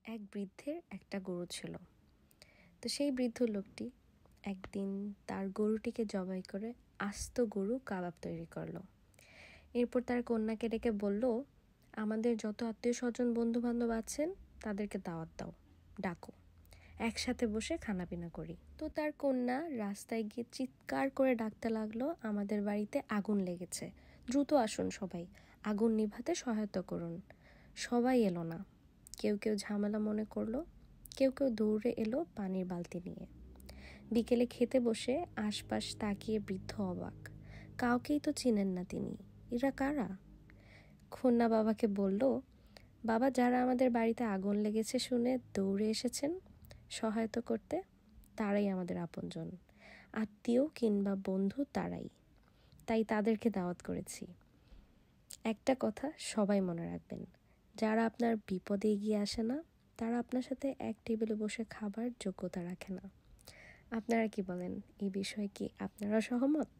এক বৃদ্ধের একটা গরু ছিল। তো সেই বৃদ্ধ লোকটি একদিন তার গরুটিকে জবাই করে আস্ত গরু কাবাব তৈরি করলো। এরপর তার কন্যাকে ডেকে বলল, আমাদের যত আত্মীয় স্বজন বন্ধু বান্ধব আছেন তাদেরকে দাওয়াত দাও, ডাকো, একসাথে বসে খানাপিনা করি। তো তার কন্যা রাস্তায় গিয়ে চিৎকার করে ডাকতে লাগলো, আমাদের বাড়িতে আগুন লেগেছে, দ্রুত আসুন সবাই, আগুন নিভাতে সহায়তা করুন। সবাই এলো না, কেউ কেউ ঝামেলা মনে করলো, কেউ কেউ দৌড়ে এলো পানির বালতি নিয়ে। বিকেলে খেতে বসে আশপাশ তাকিয়ে বৃদ্ধ অবাক, কাউকেই তো চিনেন না তিনি, এরা কারা? কন্যা বাবাকে বলল, বাবা, যারা আমাদের বাড়িতে আগুন লেগেছে শুনে দৌড়ে এসেছেন সহায়তা করতে, তারাই আমাদের আপনজন, আত্মীয় কিংবা বন্ধু তারাই, তাই তাদেরকে দাওয়াত করেছি। একটা কথা সবাই মনে রাখবেন, যারা আপনার বিপদে এগিয়ে আসে না তারা আপনার সাথে এক টেবিলে বসে খাবার যোগ্যতা রাখে না। আপনারা কি বলেন, এই বিষয়ে কি আপনারা সহমত?